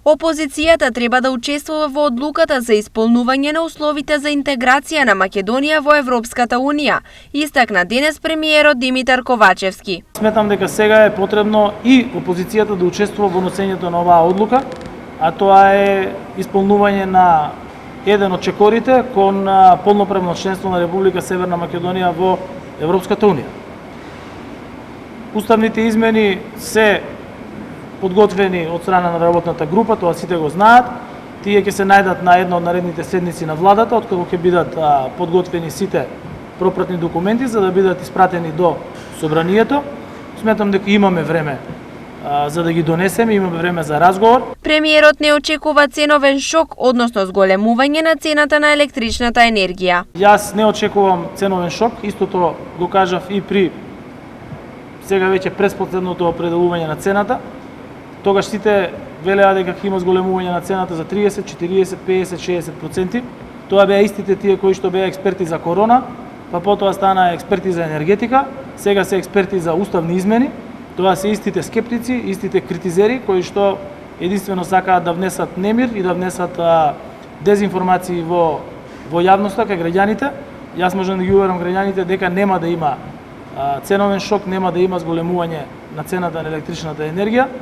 Опозицијата треба да учествува во одлуката за исполнување на условите за интеграција на Македонија во Европската Унија, истакна денес премиерот Димитар Ковачевски. Сметам дека сега е потребно и опозицијата да учествува во носењето на оваа одлука, а тоа е исполнување на еден од чекорите кон полноправно членство на Република Северна Македонија во Европската Унија. Уставните измени се подготвени од страна на работната група, тоа сите го знаат. Тие ќе се најдат на една од наредните седници на владата, откако ќе бидат подготвени сите пропратни документи за да бидат испратени до собранието. Сметам дека имаме време за да ги донесеме, имаме време за разговор. Премиерот не очекува ценовен шок, односно зголемување на цената на електричната енергија. Јас не очекувам ценовен шок, истото го кажав и при сега веќе преспоследното определување на цената. Тогаш сите велеа дека ќе има зголемување на цената за 30, 40, 50, 60%. Тоа беа истите тие кои што беа експерти за корона, па потоа стана експерти за енергетика, сега се експерти за уставни измени. Тоа се истите скептици, истите критизери кои што единствено сакаат да внесат немир и да внесат дезинформации во јавноста кај граѓаните. Јас можам да ги уверам граѓаните дека нема да има ценовен шок, нема да има зголемување на цената на електричната енергија.